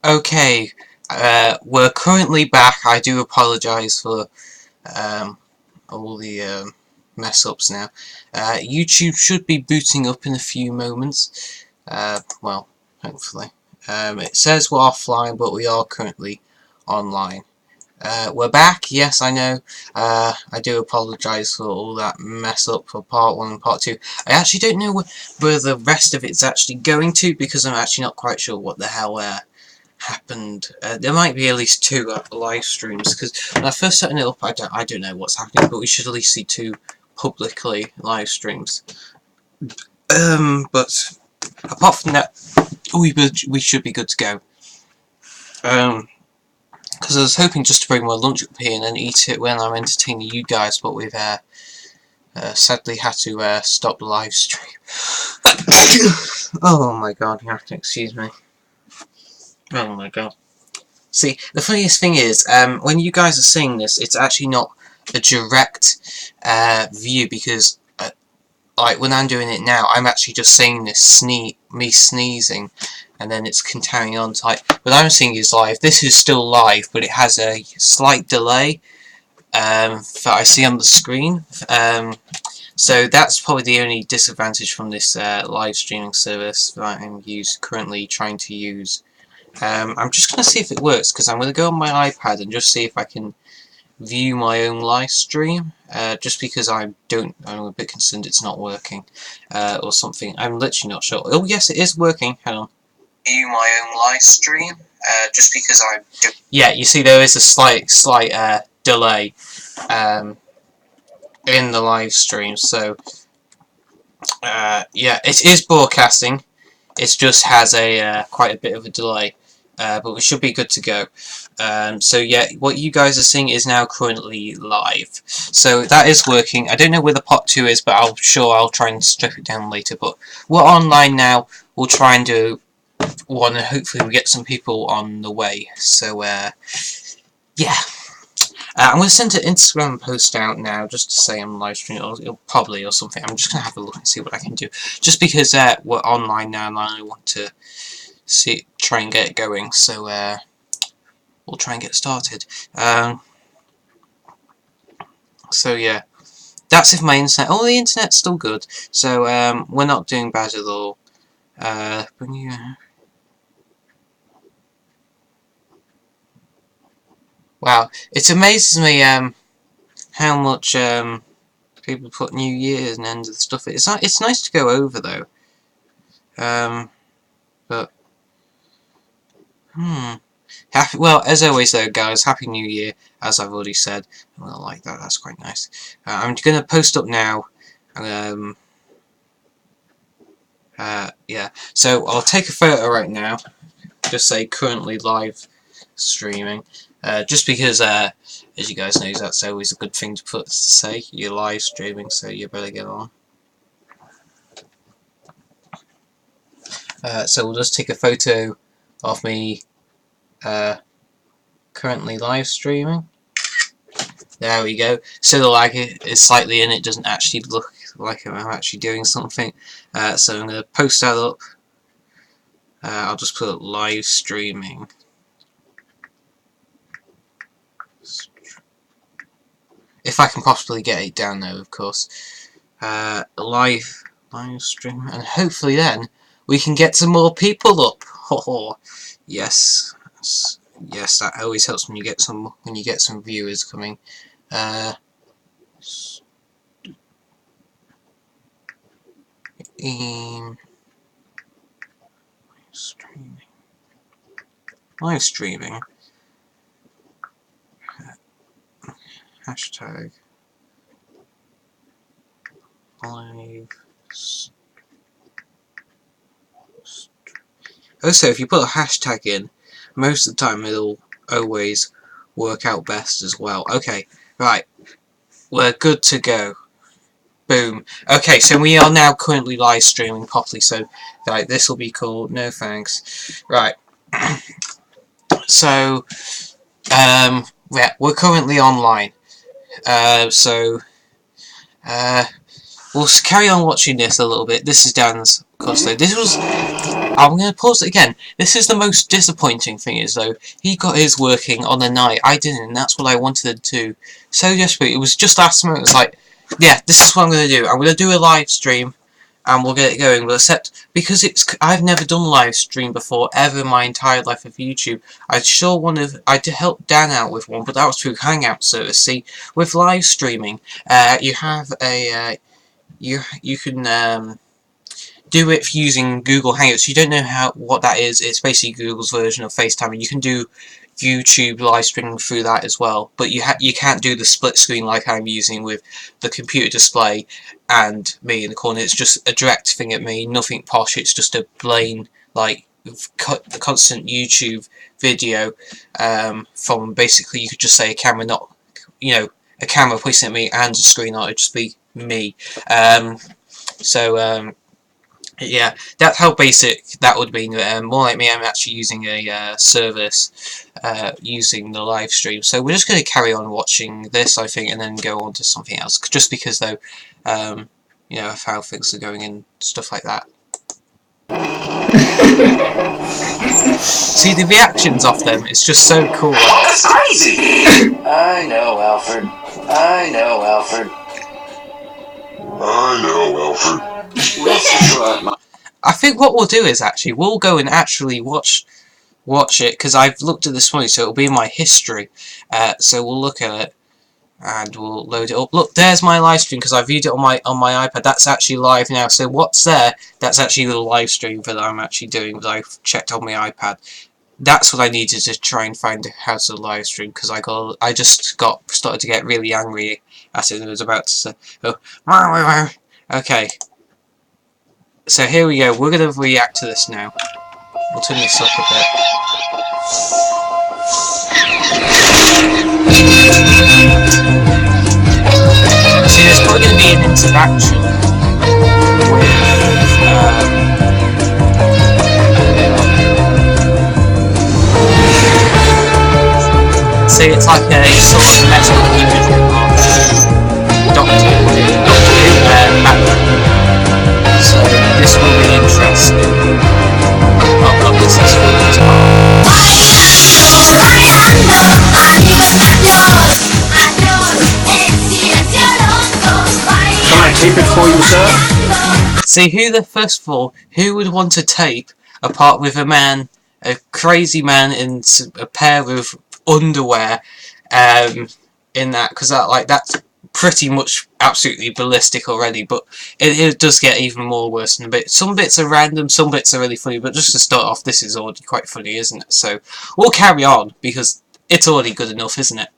Okay, we're currently back. I do apologise for all the mess-ups now. YouTube should be booting up in a few moments. Well, hopefully. It says we're offline, but we are currently online. We're back, yes, I know. I do apologise for all that mess up for part 1 and part 2. I actually don't know where the rest of it's actually going to, because I'm actually not quite sure what the hell happened. There might be at least 2 live streams, because when I first setting it up, I don't know what's happening, but we should at least see 2 publicly live streams. But apart from that, we should be good to go. Because I was hoping just to bring my lunch up here and then eat it when I'm entertaining you guys, but we've sadly had to stop the live stream. Oh my god, you have to excuse me. Oh my god. See, the funniest thing is, when you guys are seeing this, it's actually not a direct view, because like when I'm doing it now, I'm actually just seeing this me sneezing, and then it's carrying on. Like what I'm seeing is live. This is still live, but it has a slight delay that I see on the screen. So that's probably the only disadvantage from this live streaming service that I'm currently trying to use. I'm just going to see if it works, because I'm going to go on my iPad and just see if I can view my own live stream, just because I'm a bit concerned it's not working, or something. I'm literally not sure. Oh yes, it is working. Hang on. View my own live stream, just because yeah, you see there is a slight delay in the live stream, so yeah, it is broadcasting. It just has a quite a bit of a delay, but we should be good to go. So yeah, what you guys are seeing is now currently live. So that is working. I don't know where the part 2 is, but I'll try and strip it down later. But we're online now. We'll try and do one, and hopefully we get some people on the way. So yeah. I'm going to send an Instagram post out now just to say I'm live streaming, or probably, or something. I'm just going to have a look and see what I can do. Just because we're online now and I want to try and get it going. So we'll try and get started. So yeah, that's if my internet. Oh, the internet's still good. So we're not doing bad at all. But yeah. Wow, it amazes me how much people put New Year's and end of the stuff. It's nice to go over though. But well, as always though, guys, Happy New Year, as I've already said. I like that. That's quite nice. I'm gonna post up now. Yeah. So I'll take a photo right now. Just say currently live streaming. Just because, as you guys know, that's always a good thing to say. You're live streaming, so you better get on. So we'll just take a photo of me currently live streaming. There we go. So the lag is slightly in. It doesn't actually look like I'm actually doing something. So I'm going to post that up. I'll just put live streaming. If I can possibly get it down there, of course. Live stream, and hopefully then we can get some more people up. Oh, yes, yes, that always helps when you get some viewers coming. Live streaming. Hashtag live. Also, if you put a hashtag in, most of the time it'll always work out best as well. Okay, right, we're good to go. Boom. Okay, so we are now currently live streaming properly, so right, this will be cool. No thanks. Right. So, yeah, we're currently online. So, we'll carry on watching this a little bit. This is Dan's Because though, this was... I'm going to pause it again. This is the most disappointing thing is, though, he got his working on the night. I didn't, and that's what I wanted to do. So desperate. It was just last minute. It was like, yeah, this is what I'm going to do. I'm going to do a live stream, and we'll get it going. But except, because I've never done a live stream before, ever in my entire life of YouTube. I did help Dan out with one, but that was through Hangout service. See, with live streaming, you have a, you can, do it using Google Hangouts. You don't know what that is. It's basically Google's version of FaceTime, and you can do YouTube live streaming through that as well. But you can't do the split screen like I'm using with the computer display and me in the corner. It's just a direct thing at me, nothing posh. It's just a plain like constant YouTube video from basically you could just say a camera, not a camera pointing at me and a screen. It'd just be me. Yeah, that's how basic that would be. More like me, I'm actually using a service using the live stream. So we're just going to carry on watching this, I think, and then go on to something else. Just because, though, of how things are going and stuff like that. See, the reactions off them, it's just so cool. That's crazy! I know, Alfred. I know, Alfred. I know, Alfred. I think what we'll do is we'll go and actually watch it, because I've looked at this morning, so it'll be in my history. So we'll look at it and we'll load it up. Look, there's my live stream, because I viewed it on my iPad. That's actually live now. So what's there? That's actually the live stream that I'm actually doing that I've checked on my iPad. That's what I needed to try and find how to live stream, because I just started to get really angry at it and was about to say, oh, okay. So here we go, we're going to react to this now. We'll turn this up a bit. See, there's probably going to be an interaction with, see, it's like a sort of metal image of Doctor Who Batman. So this will be interesting. Oh, this is really Can I tape it for you, sir? See, first of all, who would want to tape apart with a crazy man in a pair of underwear, in that, because that's pretty much absolutely ballistic already, but it does get even more worse in a bit. Some bits are random, some bits are really funny, but just to start off, this is already quite funny, isn't it? So we'll carry on, because it's already good enough, isn't it?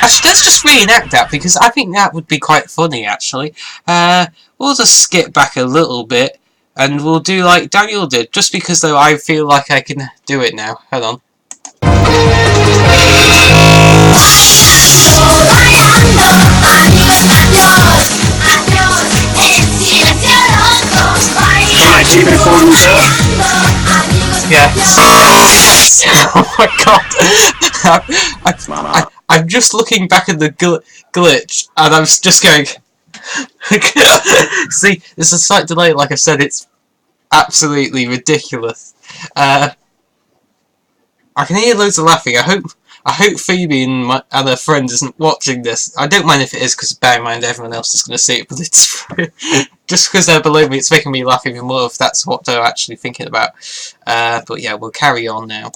Actually, let's just reenact that, because I think that would be quite funny, actually. We'll just skip back a little bit, and we'll do like Daniel did, just because, though, I feel like I can do it now. Hold on. Tape it for you, sir? Yeah. Oh my god. I'm just looking back at the glitch, and I'm just going... See, there's a slight delay, like I said, it's absolutely ridiculous. I can hear loads of laughing. I hope Phoebe and my other friend isn't watching this. I don't mind if it is, because bear in mind everyone else is going to see it, but it's just because they're below me, it's making me laugh even more if that's what they're actually thinking about. But yeah, we'll carry on now.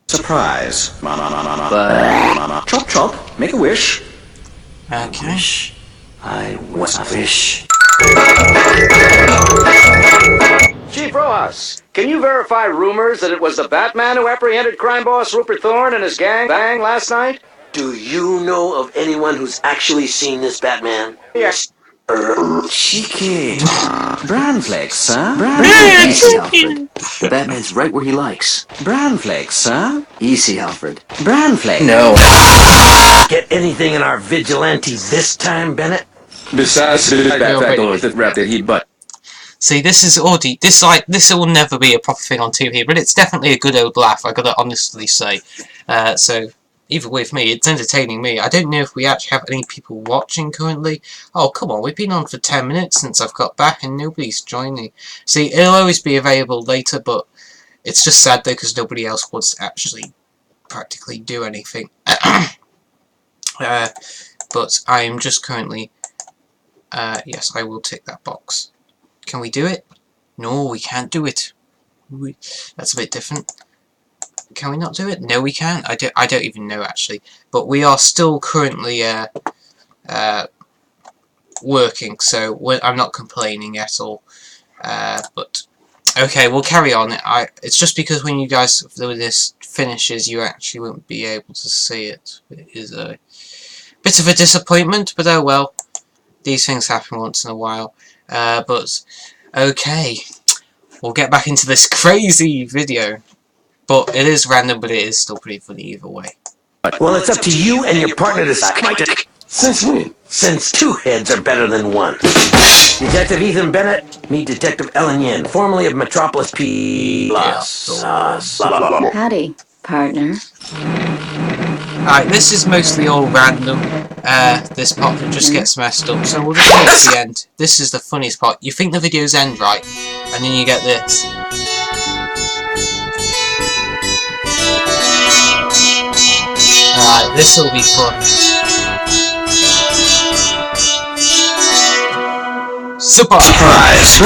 Surprise. Chop chop, make a wish. Okay. I wish. Chief Rojas, can you verify rumors that it was the Batman who apprehended crime boss Rupert Thorne and his gang bang last night? Do you know of anyone who's actually seen this Batman? Yes. Cheeky. Bran flakes, huh? Easy, Alfred. The Batman's right where he likes. Bran flakes, huh? Easy, Alfred. Bran flakes. No. Get anything in our vigilante this time, Bennett? Besides the fact that rap that he butt. See, this is already this will never be a proper thing on TV, but it's definitely a good old laugh. I gotta honestly say. So Either with me, it's entertaining me. I don't know if we actually have any people watching currently. Oh, come on, we've been on for 10 minutes since I've got back and nobody's joining. See, it'll always be available later, but it's just sad though because nobody else wants to actually practically do anything. But I'm just currently... yes, I will tick that box. Can we do it? No, we can't do it. That's a bit different. Can we not do it? No, we can't. I don't even know actually. But we are still currently working, so I'm not complaining at all. But okay, we'll carry on. It's just because when you guys this finishes, you actually won't be able to see it. It is a bit of a disappointment, but oh well. These things happen once in a while. But okay, we'll get back into this crazy video. But it is random, but it is still pretty funny either way. Well, it's up to you and your partner to decide. Since two heads are better than one. Detective Ethan Bennett, meet Detective Ellen Yin, formerly of Metropolis P. Howdy, partner. Alright, this is mostly all random. This part just gets messed up, so we'll just go to the end. This is the funniest part. You think the videos end right, and then you get this. Alright, this will be fun. Surprise!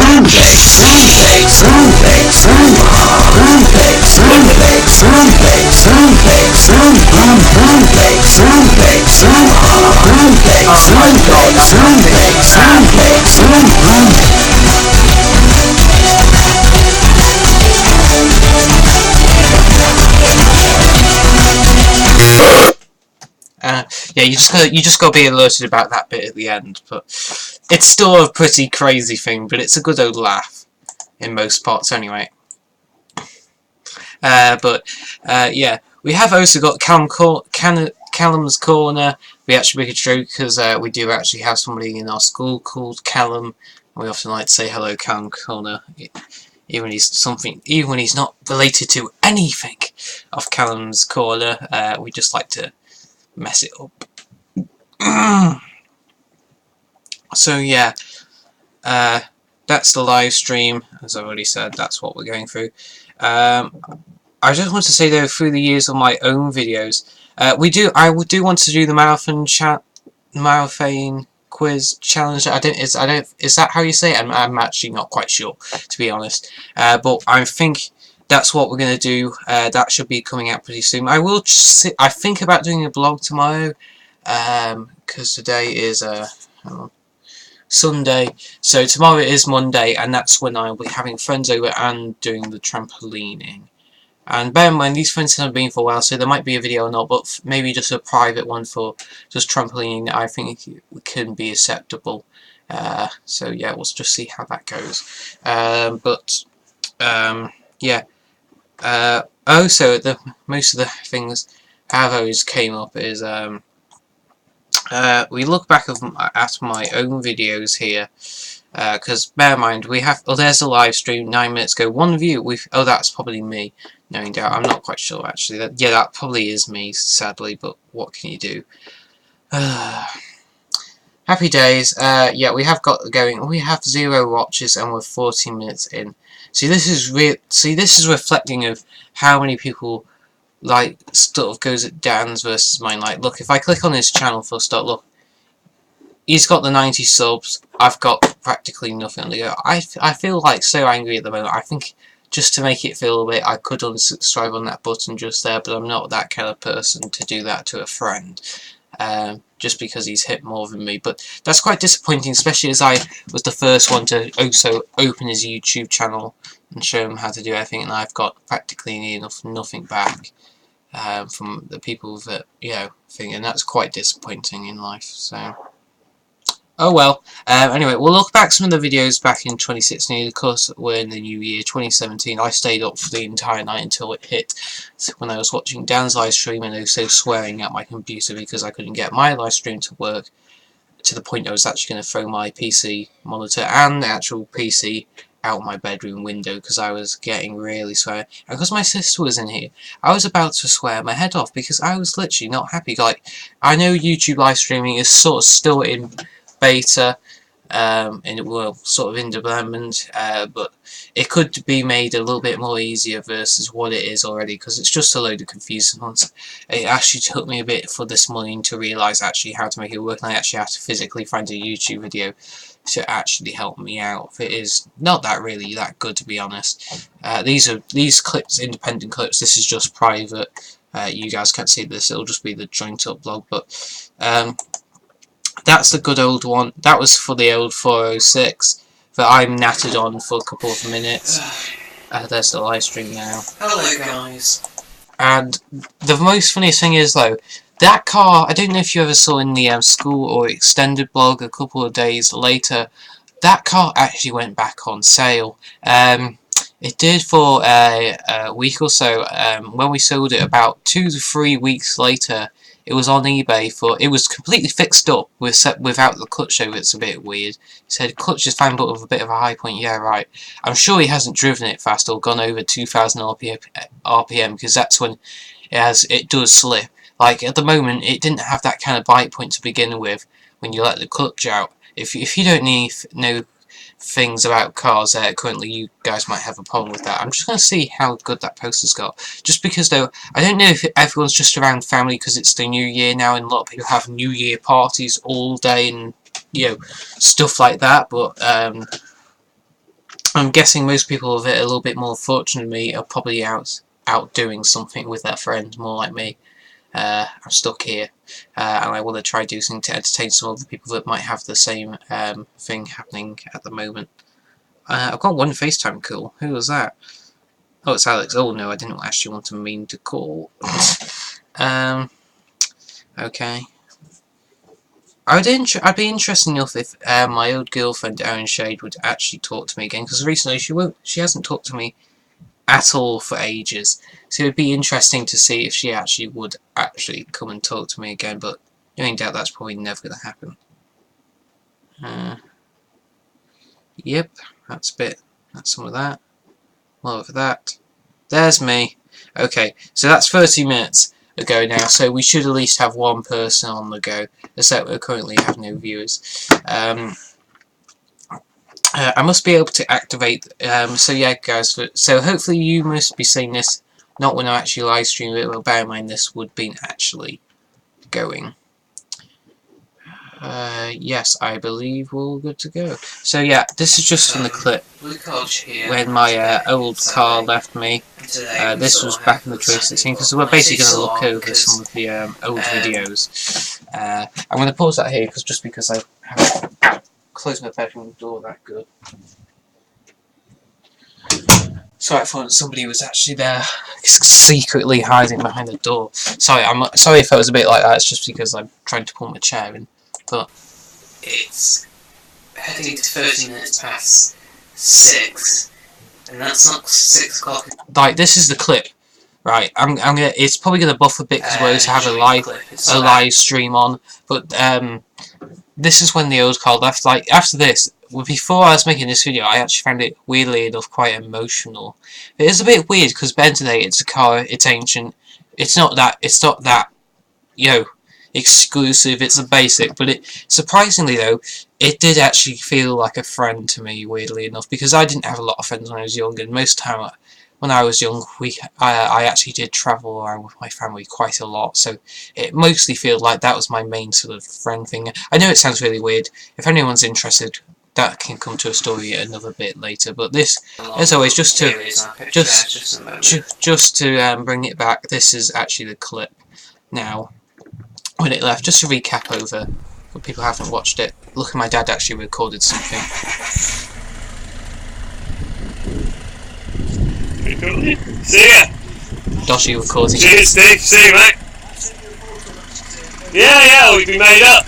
Yeah, you just gotta be alerted about that bit at the end, but it's still a pretty crazy thing, but it's a good old laugh in most parts anyway. Yeah, we have also got Callum's Corner. We actually make a joke because we do actually have somebody in our school called Callum. We often like to say hello, Callum Corner, even when he's not related to anything of Callum's Corner. We just like to mess it up. So yeah, that's the live stream. As I've already said, that's what we're going through. I just want to say though, through the years of my own videos, I do want to do the marathon quiz challenge. Is that how you say it? I'm actually not quite sure, to be honest. But I think that's what we're gonna do. That should be coming out pretty soon. I think about doing a blog tomorrow, because today is Sunday, so tomorrow is Monday, and that's when I'll be having friends over and doing the trampolining. And bear in mind, these friends haven't been for a while, so there might be a video or not, but maybe just a private one for just trampolining. I think it can be acceptable. So yeah, we'll just see how that goes. Yeah. Also, most of the things have always came up is we look back at my own videos here, because bear in mind we have. Oh, there's a live stream 9 minutes ago. One view. Oh, that's probably me. No doubt. I'm not quite sure actually. Yeah, that probably is me, sadly. But what can you do? Happy days. Yeah, we have got going. We have 0 watches and we're 14 minutes in. See, this is reflecting of how many people like sort of goes at Dan's versus mine. Like, look, if I click on his channel for a start, look, he's got the 90 subs. I've got practically nothing on the go. I feel like so angry at the moment. I think just to make it feel a bit, I could unsubscribe on that button just there, but I'm not that kind of person to do that to a friend. Just because he's hit more than me, but that's quite disappointing, especially as I was the first one to also open his YouTube channel and show him how to do everything, and I've got practically nothing back from the people that, you know, thing, and that's quite disappointing in life. So, oh well. Anyway, we'll look back some of the videos back in 2016. Of course, we're in the new year, 2017. I stayed up for the entire night until it hit. When I was watching Dan's live stream and also swearing at my computer because I couldn't get my live stream to work, to the point I was actually going to throw my PC monitor and the actual PC out my bedroom window because I was getting really sweaty. And because my sister was in here, I was about to swear my head off because I was literally not happy. Like, I know YouTube live streaming is sort of still in beta, and well, sort of in development, but it could be made a little bit more easier versus what it is already, because it's just a load of confusing ones. It actually took me a bit for this morning to realise actually how to make it work, and I actually have to physically find a YouTube video to actually help me out. It is not that really that good, to be honest. These clips, independent clips. This is just private. You guys can't see this. It'll just be the joint up vlog, but that's the good old one. That was for the old 406 that I'm nattered on for a couple of minutes. There's the live stream now. Hello guys. And the most funniest thing is though, that car, I don't know if you ever saw in the school or extended blog a couple of days later, that car actually went back on sale. It did for a week or so. When we sold it about 2 to 3 weeks later, it was on eBay for, it was completely fixed up without the clutch over. It's a bit weird. It said clutch is found but with a bit of a high point. Yeah, right. I'm sure he hasn't driven it fast or gone over 2,000 RPM, because that's when it does slip. Like at the moment, it didn't have that kind of bite point to begin with when you let the clutch out. If you don't know things about cars currently, you guys might have a problem with that. I'm just going to see how good that poster's got. Just because though, I don't know if everyone's just around family because it's the new year now, and a lot of people have new year parties all day and, you know, stuff like that, but I'm guessing most people that are a little bit more fortunate than me are probably out doing something with their friends, more like me. I'm stuck here, and I want to try do something to entertain some other people that might have the same thing happening at the moment. I've got one FaceTime call. Who was that? Oh, it's Alex. Oh no, I didn't actually want to mean to call. Okay. I'd be interested enough if my old girlfriend Erin Shade would actually talk to me again, because recently she hasn't talked to me at all for ages. So it would be interesting to see if she actually would actually come and talk to me again, but I doubt that's probably never going to happen. Yep, that's some of that. More of that. There's me. Okay, so that's 30 minutes ago now, so we should at least have one person on the go, except we currently have no viewers. I must be able to activate, so yeah guys, so hopefully you must be seeing this, not when I actually live stream it, but bear in mind this would be actually going. Yes, I believe we're all good to go. So yeah, this is just from the clip when my old car left me. This was back in the 2016, because we're basically going to look over some of the old videos. I'm going to pause that here, just because I haven't closed my bedroom door that good. So I thought somebody was actually there, secretly hiding behind the door. Sorry, I'm sorry if I was a bit like that. It's just because I'm trying to pull my chair in. But It's heading to 30 minutes past 6, and that's not 6 o'clock. like, this is the clip, right? I'm gonna. It's probably gonna buff a bit because we're going to have a live stream on. But this is when the old car left. Like after this, before I was making this video, I actually found it weirdly enough quite emotional. It is a bit weird because Ben today, it's a car, it's ancient. It's not that, you know, exclusive. It's a basic, but it surprisingly though, it did actually feel like a friend to me, weirdly enough, because I didn't have a lot of friends when I was young, and most of the time when I was young, I actually did travel around with my family quite a lot, so it mostly feels like that was my main sort of friend thing. I know it sounds really weird. If anyone's interested, that can come to a story another bit later, but this, as always, just to bring it back, this is actually the clip now when it left. Just to recap over, for people who haven't watched it, look at my dad actually recorded something. See ya! Dodgy recording. Cheers, Steve. See you, mate. Yeah, we can made up.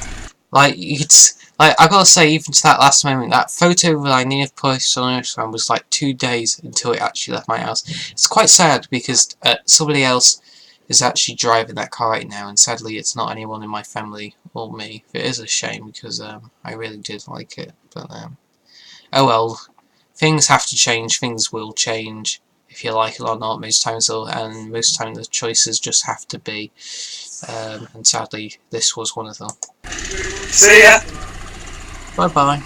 Like, I gotta say, even to that last moment, that photo that I needed to post on Instagram was like 2 days until it actually left my house. It's quite sad because somebody else is actually driving that car right now, and sadly it's not anyone in my family or me. It is a shame because I really did like it, but oh well, things have to change, things will change, if you like it or not, most times, and most times the choices just have to be, and sadly this was one of them. See ya. Bye bye.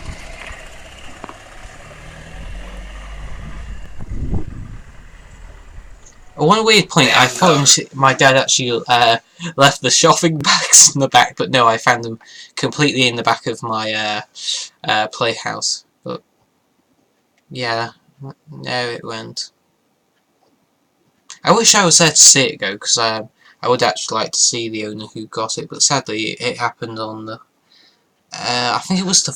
One weird point, I thought my dad actually left the shopping bags in the back, but no, I found them completely in the back of my playhouse. But yeah, there it went. I wish I was there to see it go, because I would actually like to see the owner who got it, but sadly it happened on the I think it was the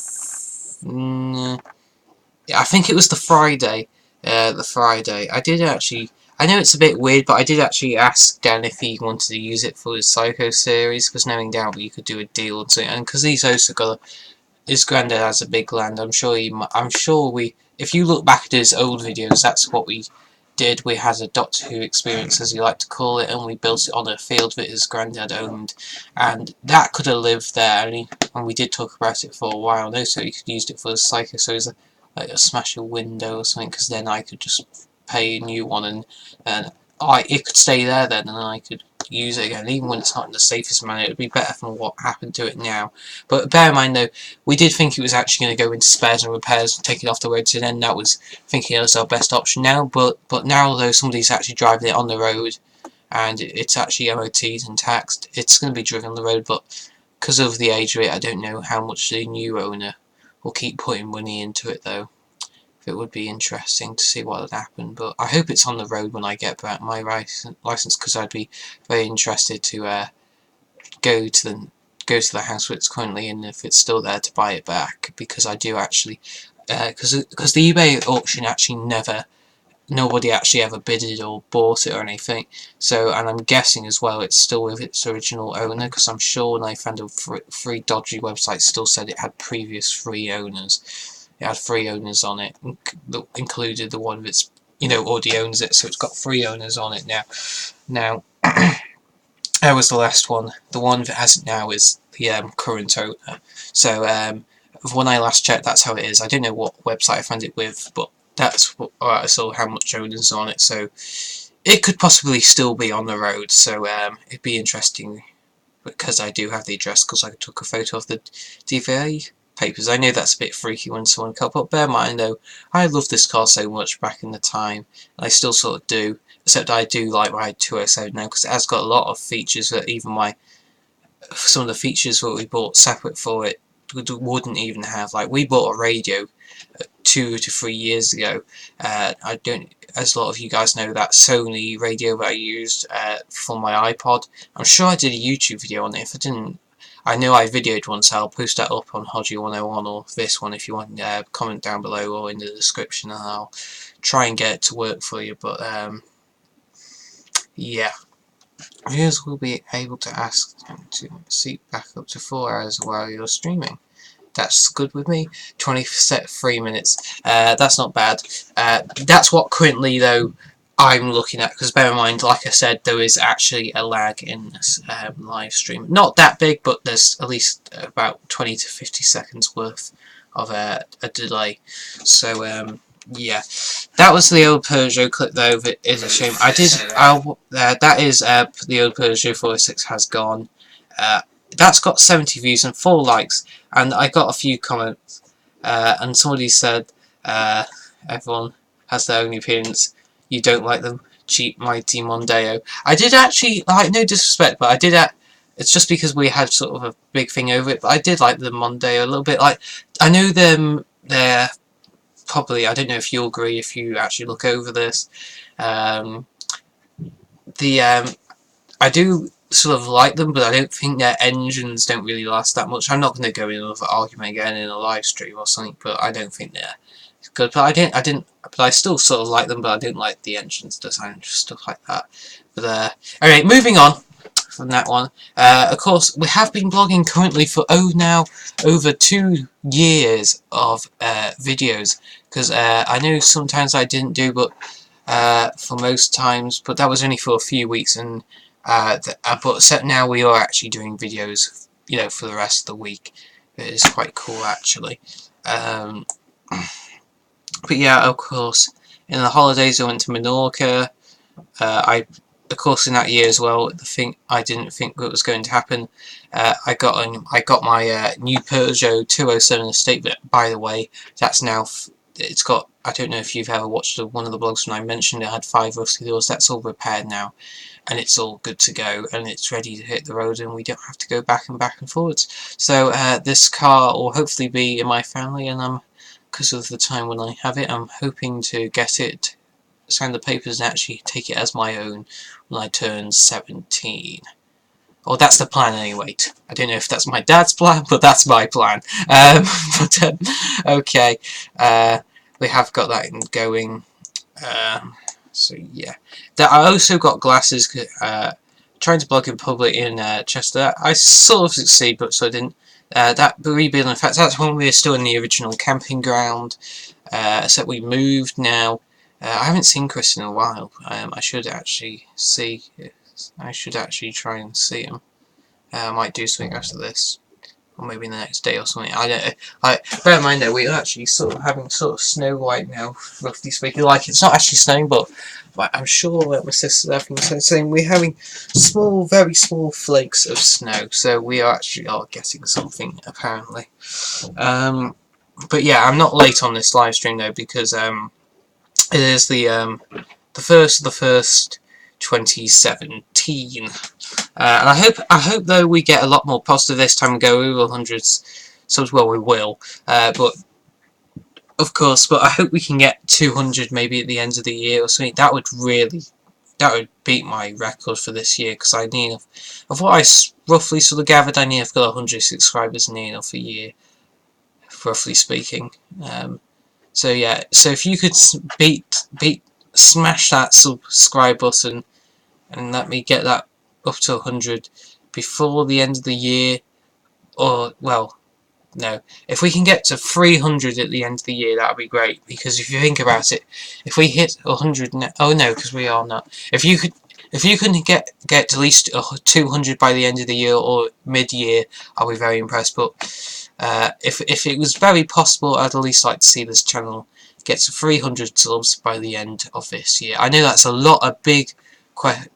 I think it was the Friday. I did actually. I know it's a bit weird, but I did actually ask Dan if he wanted to use it for his Psycho series, because knowing Dan, you could do a deal and so. And because he's also got his granddad has a big land, I'm sure if you look back at his old videos, that's what we did. We had a Doctor Who experience, as he liked to call it, and we built it on a field that his granddad owned, and that could have lived there. And we did talk about it for a while now, so he could use it for his Psycho series. Like a smash a window or something, because then I could just pay a new one and it could stay there then, and I could use it again. Even when it's not in the safest manner, it would be better than what happened to it now. But bear in mind though, we did think it was actually going to go into spares and repairs and take it off the road, so then that was thinking it was our best option now. But now though, somebody's actually driving it on the road and it's actually MOT'd and taxed, it's going to be driven on the road, but because of the age of it, I don't know how much the new owner will keep putting money into it though. It would be interesting to see what would happen, but I hope it's on the road when I get back my license, because I'd be very interested to go to the house where it's currently in, if it's still there, to buy it back, because I do actually, because the eBay auction actually nobody actually ever bidded or bought it or anything. So, and I'm guessing as well it's still with its original owner, because I'm sure when I found a free dodgy website still said it had previous free owners. It had 3 owners on it, that included the one that's, already owns it, so it's got 3 owners on it now. Now, that was the last one. The one that hasn't now is the current owner. So, when I last checked, that's how it is. I don't know what website I found it with, but that's what I saw how much owners on it. So, it could possibly still be on the road. So, it'd be interesting, because I do have the address, because I took a photo of the DVA papers. I know that's a bit freaky when someone cut, but bear in mind though, I loved this car so much back in the time, and I still sort of do, except I do like my 207 now, because it has got a lot of features that even some of the features that we bought separate for it wouldn't even have. Like, we bought a radio 2 to 3 years ago. I don't, as a lot of you guys know, that Sony radio that I used for my iPod. I'm sure I did a YouTube video on it. If I didn't, I know I videoed one, so I'll post that up on Hodgy101 or this one if you want. Comment down below or in the description, and I'll try and get it to work for you. But yeah, viewers will be able to ask them to seat back up to 4 hours while you're streaming. That's good with me. 23 minutes. That's not bad. That's what currently though I'm looking at, because bear in mind, like I said, there is actually a lag in this live stream. Not that big, but there's at least about 20 to 50 seconds worth of a delay. So yeah, that was the old Peugeot clip though. It is a shame. That is the old Peugeot 406 has gone. That's got 70 views and 4 likes, and I got a few comments, and somebody said everyone has their own opinions. You don't like them, cheap mighty Mondeo. I did actually, like, no disrespect, but I did it's just because we had sort of a big thing over it, but I did like the Mondeo a little bit. Like, I know they're probably, I don't know if you'll agree if you actually look over this, I do sort of like them, but I don't think their engines don't really last that much. I'm not going to go in another argument again in a live stream or something, but I don't think they're good. But but I still sort of like them, but I didn't like the engines design, just stuff like that. But anyway, moving on from that one. Of course, we have been blogging currently for now over 2 years of videos, because I know sometimes I didn't do, but for most times, but that was only for a few weeks, and but now we are actually doing videos, for the rest of the week. It is quite cool actually. But but yeah, of course, in the holidays I went to Menorca. Of course, in that year as well, I didn't think that was going to happen. I got my new Peugeot 207 Estate. But by the way, that's now it's got. I don't know if you've ever watched one of the blogs when I mentioned it had 5 rusty doors. That's all repaired now, and it's all good to go, and it's ready to hit the road, and we don't have to go back and forwards. So this car will hopefully be in my family, and because of the time when I have it, I'm hoping to get it, sign the papers, and actually take it as my own when I turn 17. Or that's the plan anyway. I don't know if that's my dad's plan, but that's my plan. Okay, we have got that going. So yeah, I also got glasses. Trying to blog in public in Chester. I sort of succeed, but so I didn't. That rebuild, in fact, that's when we were still in the original camping ground. Except we moved now. I haven't seen Chris in a while. I should actually see. I should actually try and see him. I might do something after this, or maybe the next day or something. I don't. Bear in mind that we're actually sort of having sort of snow right now, roughly speaking. Like it's not actually snowing, but I'm sure that my sister's having saying we're having small, very small flakes of snow. So we are getting something apparently. But yeah, I'm not late on this live stream though because it is the first of the first 2017, and I hope though we get a lot more positive this time and go over 100 subs. Well, we will, but of course, but I hope we can get 200 maybe at the end of the year or something. That would beat my record for this year because I need of what I roughly sort of gathered. I need I've got 100 subscribers near enough a year, roughly speaking. So yeah, so if you could smash that subscribe button and let me get that up to 100 before the end of the year, or well, no, if we can get to 300 at the end of the year, that would be great. Because if you think about it, if we hit 100, oh no, because we are not. If you can get to at least 200 by the end of the year or mid-year, I'll be very impressed. But if it was very possible, I'd at least like to see this channel get to 300 subs by the end of this year. I know that's a big.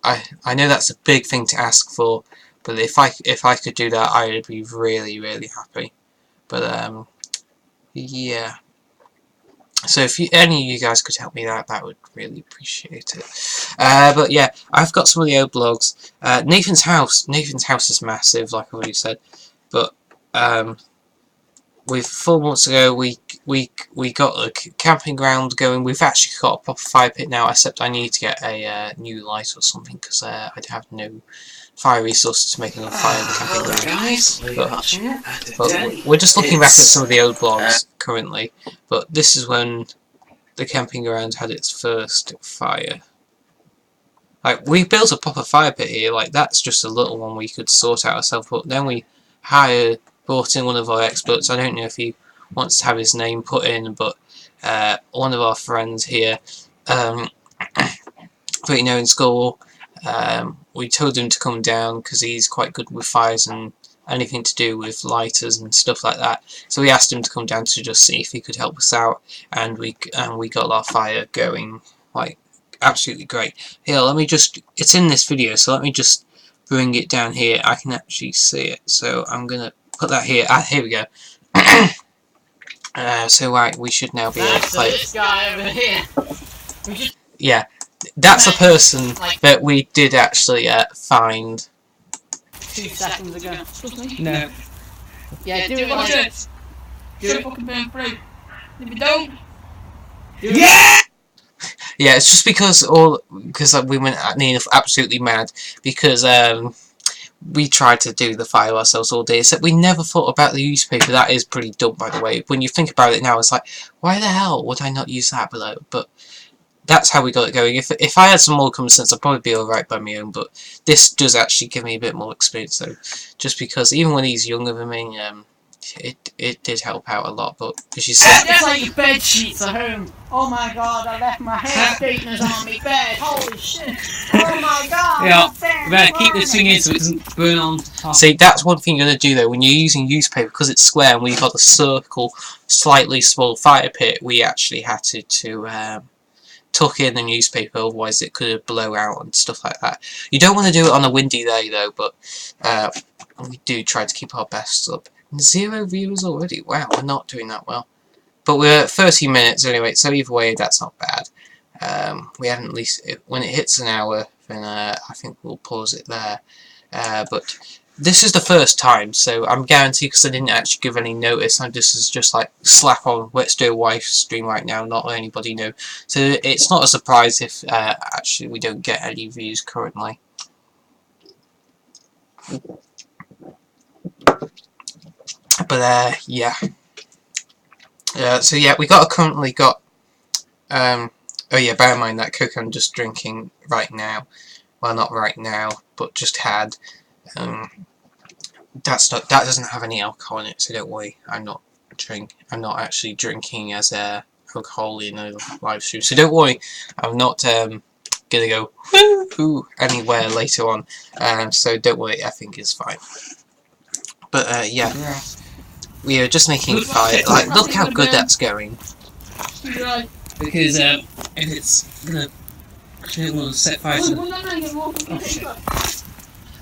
I know that's a big thing to ask for, but if I could do that, I would be really happy. But yeah. So if any of you guys could help me that would really appreciate it. But yeah, I've got some of the old blogs. Nathan's house is massive, like I already said. But 4 months ago we got a camping ground going. We've actually got a proper fire pit now, except I need to get a new light or something because I have no fire resources to make enough fire in the camping ground. Guys, But we're just looking back at some of the old blogs currently. But this is when the camping ground had its first fire. Like we built a proper fire pit here. Like that's just a little one we could sort out ourselves. But then we brought in one of our experts. I don't know if he wants to have his name put in, but one of our friends here, in school, we told him to come down because he's quite good with fires and anything to do with lighters and stuff like that. So we asked him to come down to just see if he could help us out, and we got our fire going like absolutely great. Here, let me just. It's in this video, so let me just bring it down here. I can actually see it, so I'm gonna put that here. Here we go. So right, we should now be able to play. This guy over here. Yeah, that's the person that we did actually find. 2 seconds ago. No. Yeah, do it watch like it. Do it. Fucking burn through. If you don't. Yeah, it's just because we went absolutely mad because we tried to do the fire ourselves all day, except we never thought about the newspaper. That is pretty dumb, by the way. When you think about it now, it's like, why the hell would I not use that below? But that's how we got it going. If I had some more common sense, I'd probably be alright by my own, but this does actually give me a bit more experience, though. Just because, even when he's younger than me, it did help out a lot, but as you said... It's like your bed sheets at home. Oh my god, I left my hair straighteners on me bed. Holy shit. Oh my god. Yeah, that thing's we better keep this burning. thing in so it doesn't burn on top. See, that's one thing you're going to do though, when you're using newspaper, because it's square and we've got a circle, slightly small fire pit, we actually had to tuck in the newspaper, otherwise it could blow out and stuff like that. You don't want to do it on a windy day though, but we do try to keep our bests up. 0 viewers already, wow, we're not doing that well. But we're at 30 minutes anyway, so either way, that's not bad. We haven't, at least, when it hits an hour, then I think we'll pause it there. But this is the first time, so I'm guaranteed, because I didn't actually give any notice, and this is just like slap on, let's do a live stream right now, not let anybody know. So it's not a surprise if actually we don't get any views currently. But yeah. So yeah, we currently got oh yeah, bear in mind that Coke I'm just drinking right now. Well, not right now, but just had. That doesn't have any alcohol in it, so don't worry. I'm not actually drinking as alcohol in a live stream, so don't worry. I'm not gonna go woo anywhere later on. So don't worry. I think it's fine. But yeah, we are just making fire. Like, look how good that's going. Because if it's gonna, actually, we'll set fire to the...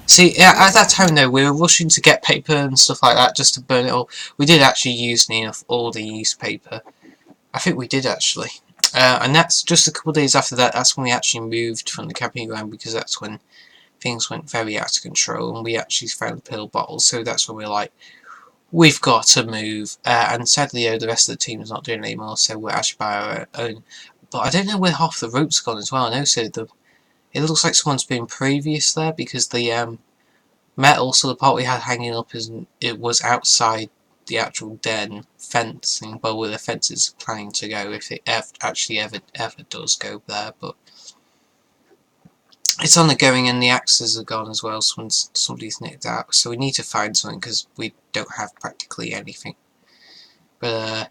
See, yeah, at that time though, we were rushing to get paper and stuff like that just to burn it all. We did actually use all the newspaper. I think we did actually. And that's just a couple of days after that, that's when we actually moved from the camping ground, because that's when things went very out of control and we actually found the pill bottles. So that's when we were like, we've got to move. And sadly, the rest of the team is not doing it anymore, so we're actually by our own. But I don't know where half the rope's gone as well. I know, so it looks like someone's been previous there, because the metal, so the part we had hanging up, it was outside the actual den fencing, well, where the fence is planning to go, if it actually ever does go there. But it's on the going, and the axes are gone as well. Somebody's nicked out, so we need to find something, because we don't have practically anything. But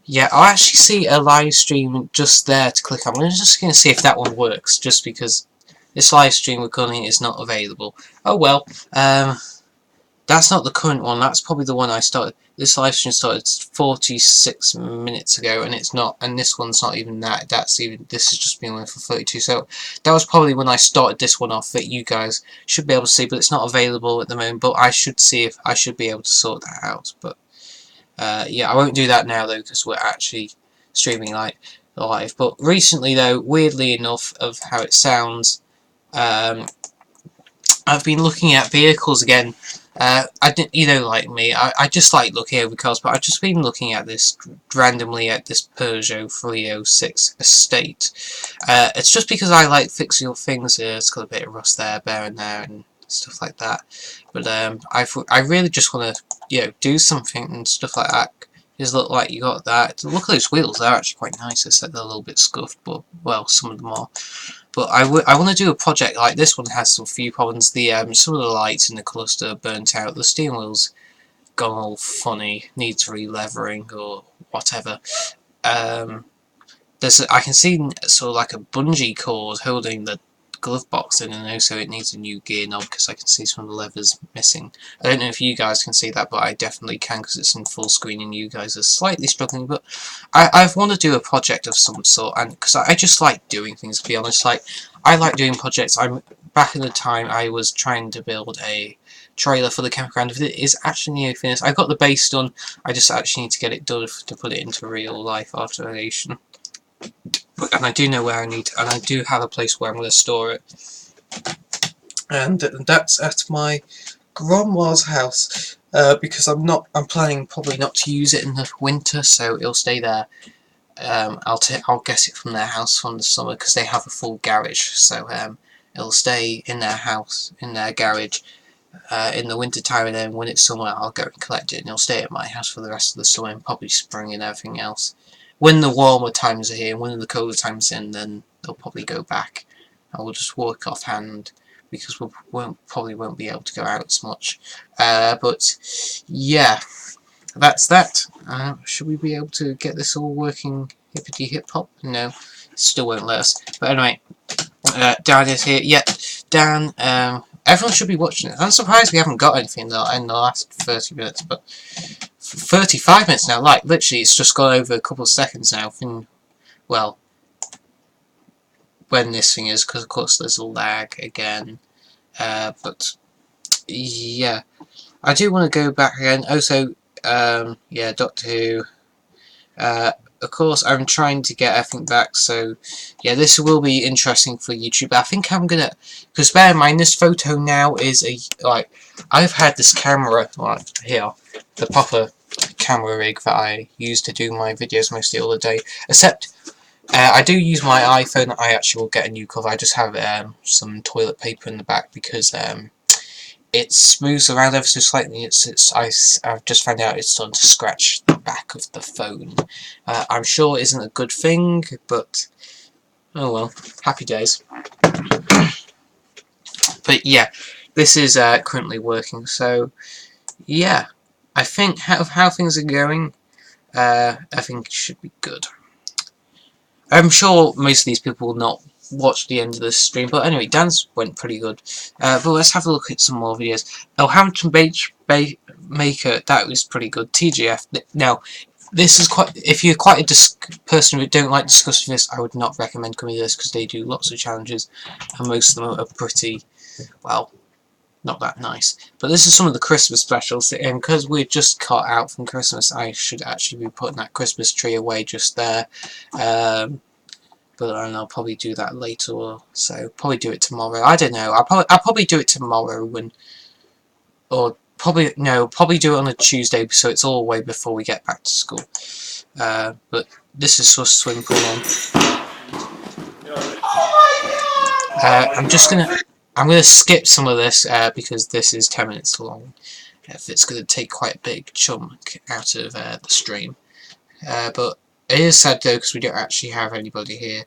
yeah, I'll actually see a live stream just there to click on. I'm just going to see if that one works, just because this live stream recording is not available. Oh well, that's not the current one, that's probably the one I started. This live stream started 46 minutes ago, and it's not, and this one's not even that, this has just been on for 32, so that was probably when I started this one off, that you guys should be able to see, but it's not available at the moment. But I should see if I should be able to sort that out. But yeah, I won't do that now though, because we're actually streaming live. But recently though, weirdly enough of how it sounds, I've been looking at vehicles again. I didn't, like me, I just like looking over cars, but I've just been looking at this randomly at this Peugeot 306 Estate. It's just because I like fixing up things. It's got a bit of rust there, bearing there, and stuff like that. But I really just want to, do something and stuff like that. Just look like you got that. Look at those wheels; they're actually quite nice. Except they're a little bit scuffed, but well, some of them are. But I want to do a project like this one. Has some few problems. The some of the lights in the cluster are burnt out. The steering wheel's gone all funny. Needs re-levering or whatever. I can see sort of like a bungee cord holding the glove box in, and also it needs a new gear knob, because I can see some of the levers missing. I don't know if you guys can see that, but I definitely can, because it's in full screen and you guys are slightly struggling. But I want to do a project of some sort, and because I just like doing things, to be honest. Like, I like doing projects. Back in the time I was trying to build a trailer for the campground. It is actually nearly finished. I got the base done, I just actually need to get it done to put it into real life after relation. And I do know where and I do have a place where I'm going to store it. And that's at my grandma's house, because I'm planning probably not to use it in the winter, so it'll stay there. I'll get it from their house from the summer, because they have a full garage, so it'll stay in their house, in their garage, in the winter time, and then when it's summer I'll go and collect it, and it'll stay at my house for the rest of the summer, and probably spring and everything else. When the warmer times are here, and when the colder times in, then they'll probably go back. I will just work offhand, because we probably won't be able to go out as much. But yeah, that's that. Should we be able to get this all working Hippity hip hop? No, still won't let us. But anyway, Dan is here. Yeah, Dan. Everyone should be watching it. I'm surprised we haven't got anything though in the last 30 minutes, but 35 minutes now. Like literally, it's just gone over a couple of seconds now. Well, when this thing is, because of course there's a lag again. But yeah, I do want to go back again. Also, yeah, Doctor Who. Of course, I'm trying to get everything back, so yeah, this will be interesting for YouTube. I think I'm gonna, because bear in mind, this photo now is I've had this camera, like here, the proper camera rig that I use to do my videos mostly all the day, except I do use my iPhone. I actually will get a new cover. I just have some toilet paper in the back because it smooths around ever so slightly. I've just found out it's starting to scratch the back of the phone. I'm sure it isn't a good thing, but oh well, happy days. But yeah, this is currently working. So yeah, I think how things are going, I think it should be good. I'm sure most of these people will not watch the end of this stream, but anyway, Dan's went pretty good. But let's have a look at some more videos. Elhampton Maker, that was pretty good. TGF. Now, this is quite. If you're quite a person who don't like discussing this, I would not recommend coming to this because they do lots of challenges, and most of them are pretty, well, not that nice. But this is some of the Christmas specials, and because we're just cut out from Christmas, I should actually be putting that Christmas tree away just there. But I'll probably do that later, or so. Probably do it tomorrow. I don't know. I'll probably do it tomorrow probably do it on a Tuesday, so it's all way before we get back to school. But this is sort of swim pool on. I'm gonna skip some of this because this is 10 minutes long. If it's gonna take quite a big chunk out of the stream, but. It is sad though because we don't actually have anybody here,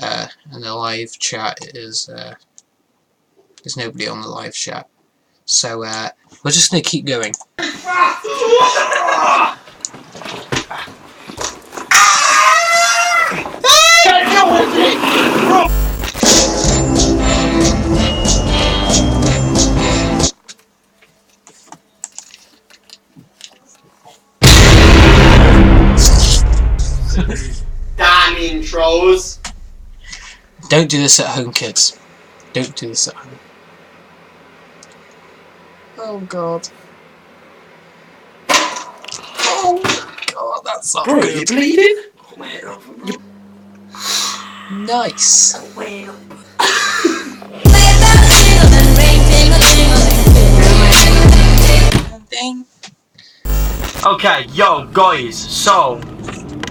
and the live chat is there's nobody on the live chat, so we're just gonna keep going. Damn intros. Don't do this at home, kids. Don't do this at home. Oh god. Oh god, that's not good. You bleeding? Nice. Ding. Okay, yo, guys, so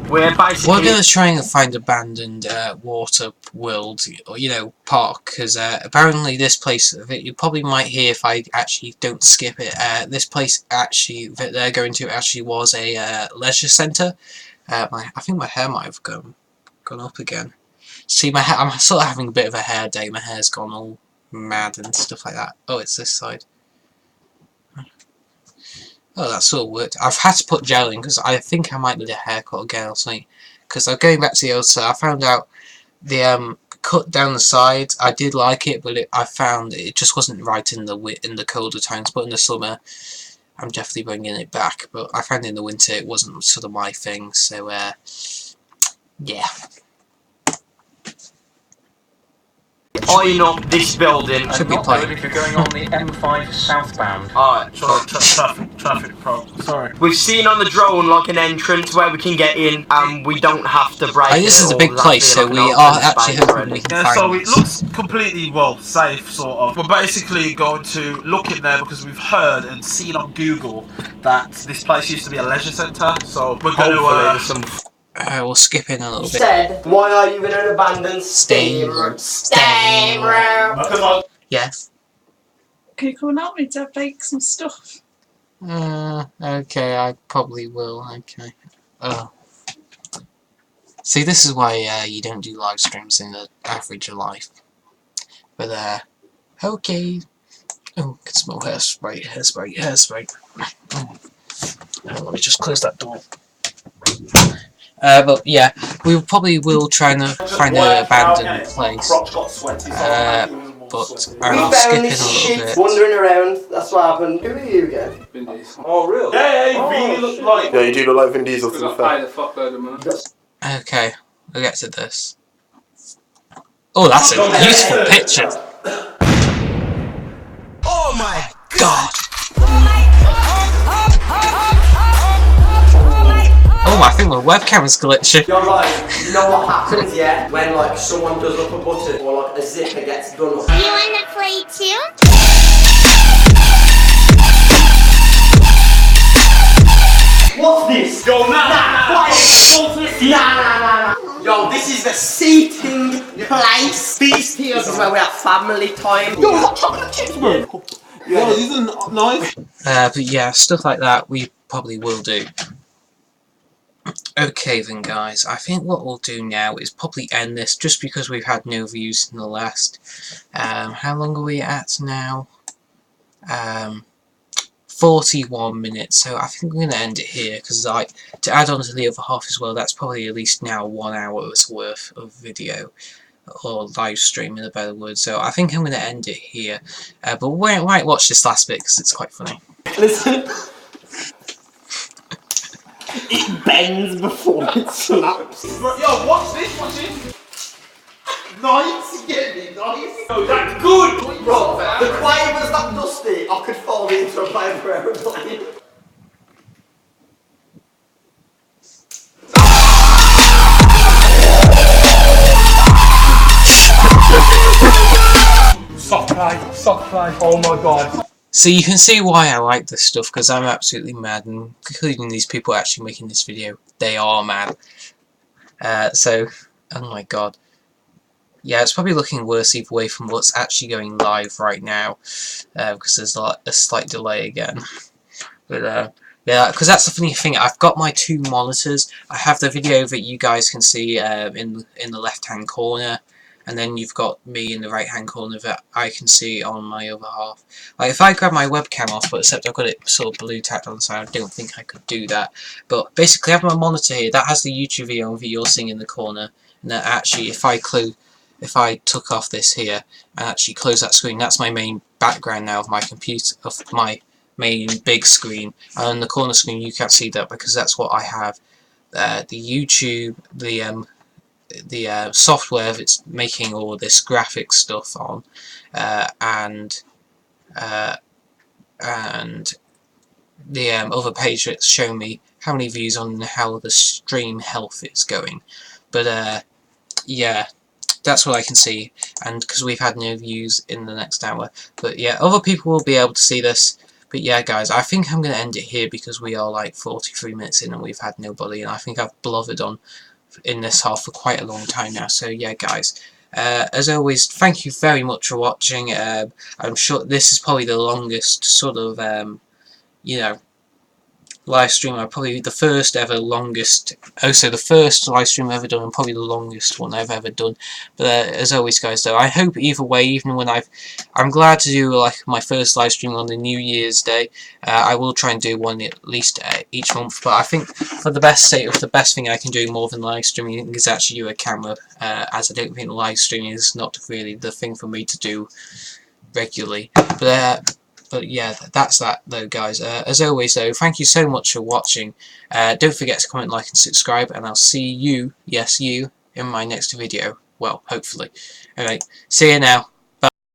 we're basically. We're gonna try and find abandoned water world, or park, because apparently this place, you probably might hear if I actually don't skip it. This place actually that they're going to actually was a leisure centre. I think my hair might have gone up again. See, my hair, I'm sort of having a bit of a hair day. My hair's gone all mad and stuff like that. Oh, it's this side. Oh, that sort of worked. I've had to put gel in because I think I might need a haircut again or something. Because I'm going back to the old side. I found out the cut down the sides. I did like it, but I found it just wasn't right in the colder times. But in the summer, I'm definitely bringing it back. But I found in the winter it wasn't sort of my thing. So yeah. Eyeing up this building. Should be playing. If you're going on the M5 southbound. Alright, Sorry, traffic problem. Sorry. we've seen on the drone like an entrance where we can get in and we don't have to break it. This is a or big have place, to so like we an are open actually space hoping we already. can Yeah, find so it this. looks completely, safe, sort of. We're basically going to look in there because we've heard and seen on Google that this place used to be a leisure centre, so we're going Hopefully to... there's some We'll skip in a little bit. said, why are you in an abandoned steam room? Yes. Can you come and help me to bake some stuff? Okay, I probably will. Okay. Oh. See, this is why you don't do live streams in the average of life. But okay. Oh, I can smell hairspray. Oh, let me just close that door. But yeah, we probably will try and find an abandoned place. But I'll skip in a little bit. Wandering around. That's what happened. Who are you again? Vin Diesel. Oh, really? Yeah, he really looks like. Yeah, you do look like Vin Diesel, to be fair. Okay, we'll get to this. Oh, that's a beautiful picture. Oh my God. Oh, I think my webcam's glitching. You're right. You know what happens, yeah? When like someone does up a button or like a zipper gets done up. You wanna play too? What's this? Yo, nah. Yo, this is the seating place. These tears is where we have family time. Yo, what chocolate chips, bro? Yo, these are nice. But yeah, stuff like that we probably will do. Okay then guys, I think what we'll do now is probably end this just because we've had no views in the last, how long are we at now? 41 minutes, so I think we're going to end it here because like, to add on to the other half as well, that's probably at least now 1 hour's worth of video, or live stream in a better word, so I think I'm going to end it here, but we might watch this last bit because it's quite funny. Listen. It bends before it snaps. Yo, watch this, Nice, get me, nice. Oh, that's good. Bro, the plane was that dusty, I could fall into a paper aeroplane. Soft play, oh my god. So you can see why I like this stuff, because I'm absolutely mad, and including these people actually making this video, they are mad. So, oh my god. Yeah, it's probably looking worse either way from what's actually going live right now, because there's a slight delay again. But yeah, because that's the funny thing, I've got my 2 monitors. I have the video that you guys can see in the left-hand corner, and then you've got me in the right-hand corner that I can see on my other half. Like, if I grab my webcam off, but except I've got it sort of blue tacked on the side, I don't think I could do that. But basically, I have my monitor here, that has the YouTube video that you're seeing in the corner, and that actually, if I took off this here, and actually close that screen, that's my main background now of my computer, of my main big screen, and on the corner screen you can't see that because that's what I have. The YouTube, the software that's making all this graphic stuff on, and the other page that's showing me how many views on how the stream health is going. But yeah, that's what I can see, and because we've had no views in the next hour. But yeah, other people will be able to see this. But yeah guys, I think I'm going to end it here because we are like 43 minutes in and we've had nobody, and I think I've blubbered on in this half for quite a long time now. So yeah guys, as always, thank you very much for watching. I'm sure this is probably the longest sort of you know, live stream, probably the first ever longest, also the first live stream I've ever done, and probably the longest one I've ever done. But as always guys, though, I hope either way, even when I'm glad to do like my first live stream on the New Year's Day. I will try and do one at least each month, but I think for the best sake of the best thing I can do more than live streaming is actually do a camera, as I don't think live streaming is not really the thing for me to do regularly. But yeah, that's that though guys. As always though, thank you so much for watching. Don't forget to comment, like and subscribe, and I'll see you, yes you, in my next video. Well, hopefully. Anyway, see you now.